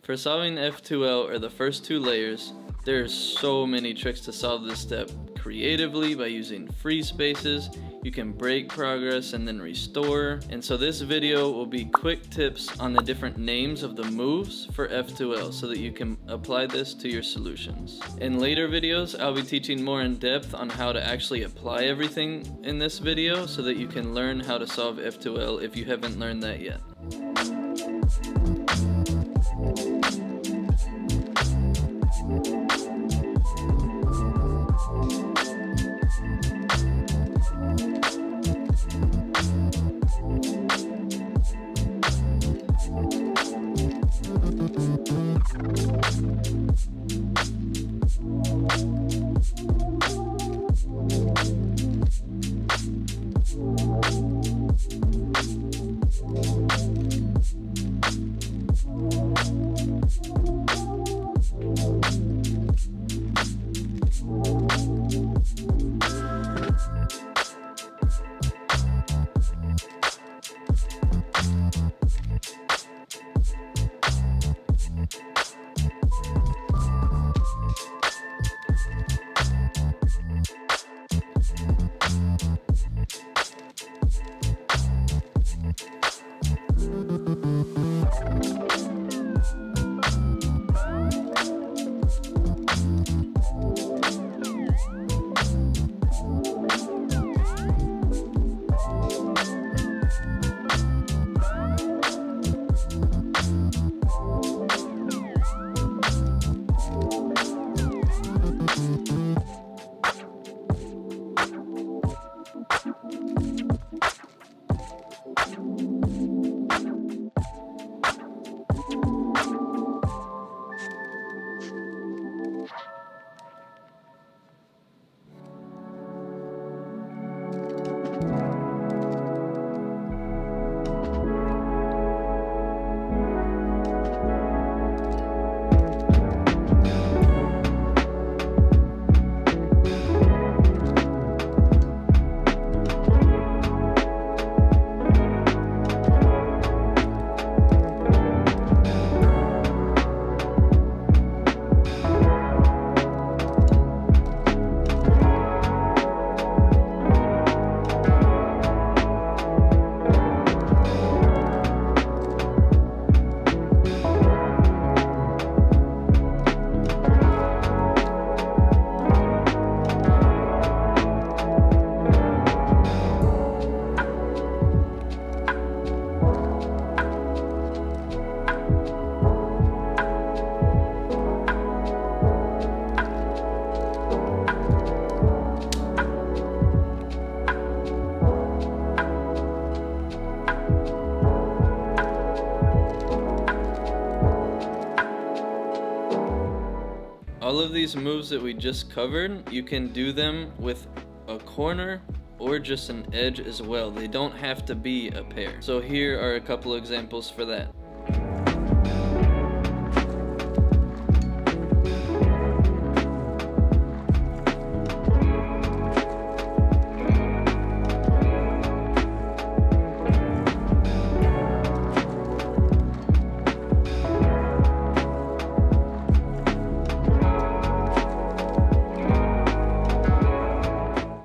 For solving F2L, or the first two layers, there are so many tricks to solve this step creatively by using free spaces. You can break progress and then restore. And so this video will be quick tips on the different names of the moves for F2L so that you can apply this to your solutions. In later videos, I'll be teaching more in depth on how to actually apply everything in this video so that you can learn how to solve F2L if you haven't learned that yet. All of these moves that we just covered, you can do them with a corner or just an edge as well. They don't have to be a pair. So here are a couple examples for that.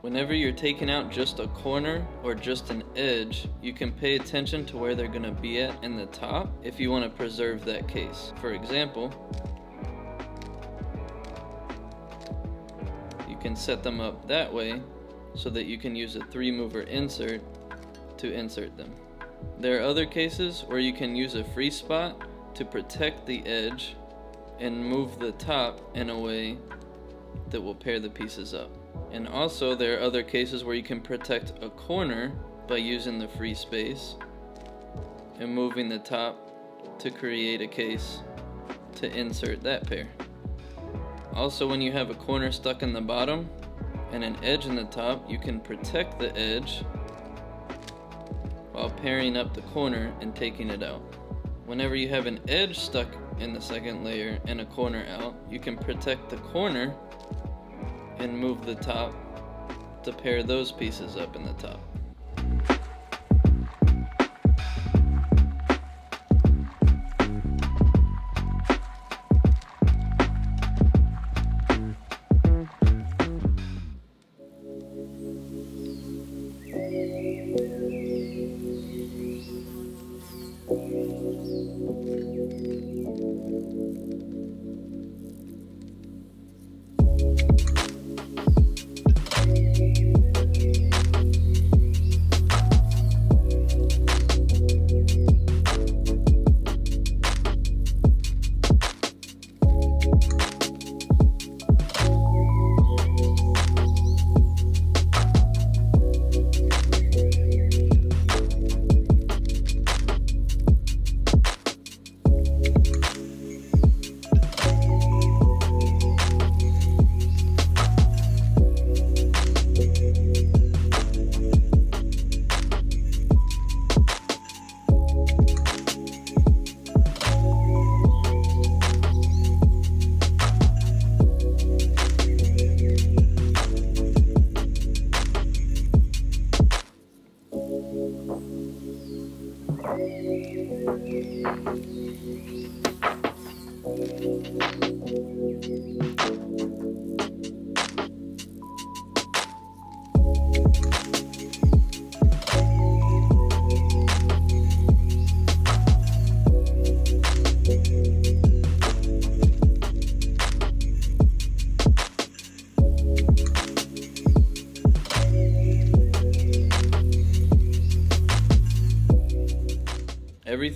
Whenever you're taking out just a corner or just an edge, you can pay attention to where they're going to be at in the top if you want to preserve that case. For example, you can set them up that way so that you can use a 3-mover insert to insert them. There are other cases where you can use a free spot to protect the edge and move the top in a way that will pair the pieces up. And also there are other cases where you can protect a corner by using the free space and moving the top to create a case to insert that pair. Also, when you have a corner stuck in the bottom and an edge in the top, you can protect the edge while pairing up the corner and taking it out. Whenever you have an edge stuck in the second layer and a corner out, you can protect the corner and move the top to pair those pieces up in the top.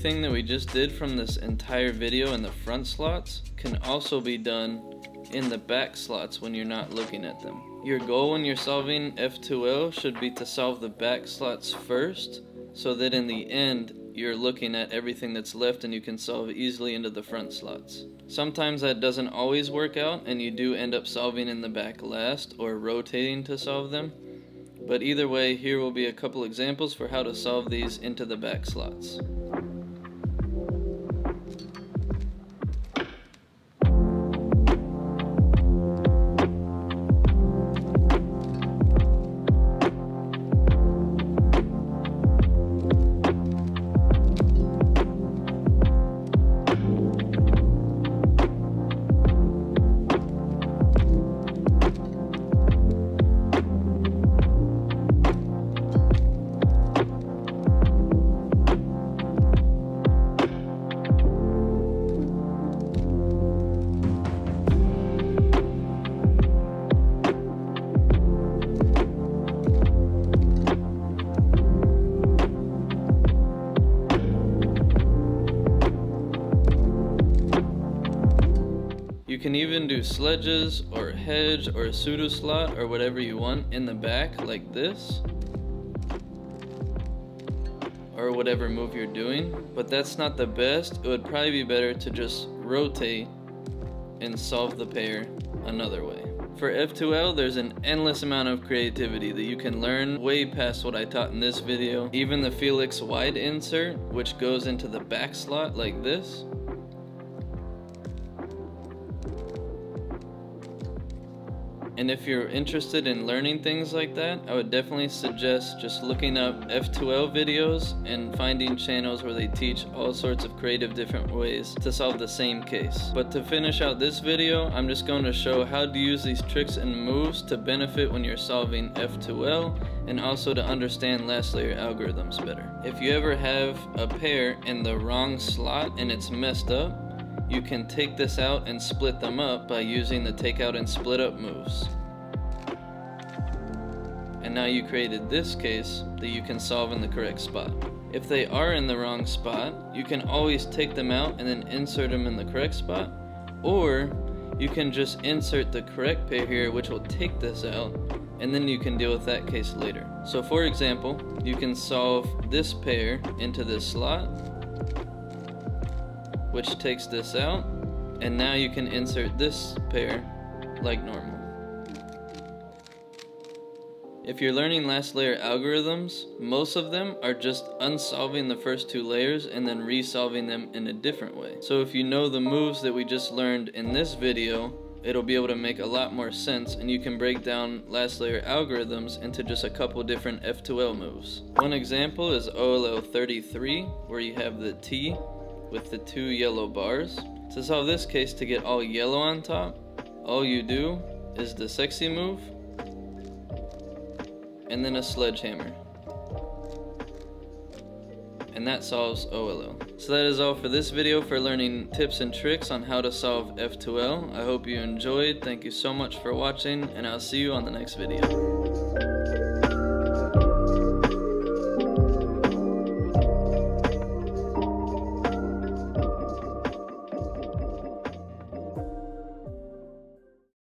everything that we just did from this entire video in the front slots can also be done in the back slots when you're not looking at them. Your goal when you're solving F2L should be to solve the back slots first, so that in the end you're looking at everything that's left and you can solve easily into the front slots. Sometimes that doesn't always work out and you do end up solving in the back last or rotating to solve them. But either way, here will be a couple examples for how to solve these into the back slots. You can even do sledges or a hedge or a pseudo slot or whatever you want in the back like this, or whatever move you're doing, but that's not the best. It would probably be better to just rotate and solve the pair another way. For F2L, there's an endless amount of creativity that you can learn way past what I taught in this video. Even the Felix wide insert, which goes into the back slot like this. And if you're interested in learning things like that, I would definitely suggest just looking up F2L videos and finding channels where they teach all sorts of creative different ways to solve the same case. But to finish out this video, I'm just going to show how to use these tricks and moves to benefit when you're solving F2L, and also to understand last layer algorithms better. If you ever have a pair in the wrong slot and it's messed up, you can take this out and split them up by using the take out and split up moves. And now you created this case that you can solve in the correct spot. If they are in the wrong spot, you can always take them out and then insert them in the correct spot, or you can just insert the correct pair here, which will take this out, and then you can deal with that case later. So for example, you can solve this pair into this slot, which takes this out, and now you can insert this pair like normal. If you're learning last layer algorithms, most of them are just unsolving the first two layers and then resolving them in a different way. So if you know the moves that we just learned in this video, it'll be able to make a lot more sense, and you can break down last layer algorithms into just a couple different F2L moves. One example is OLL 33, where you have the T with the two yellow bars. To solve this case, to get all yellow on top, all you do is the sexy move and then a sledgehammer, and that solves OLL. So that is all for this video for learning tips and tricks on how to solve F2L. I hope you enjoyed. Thank you so much for watching, and I'll see you on the next video.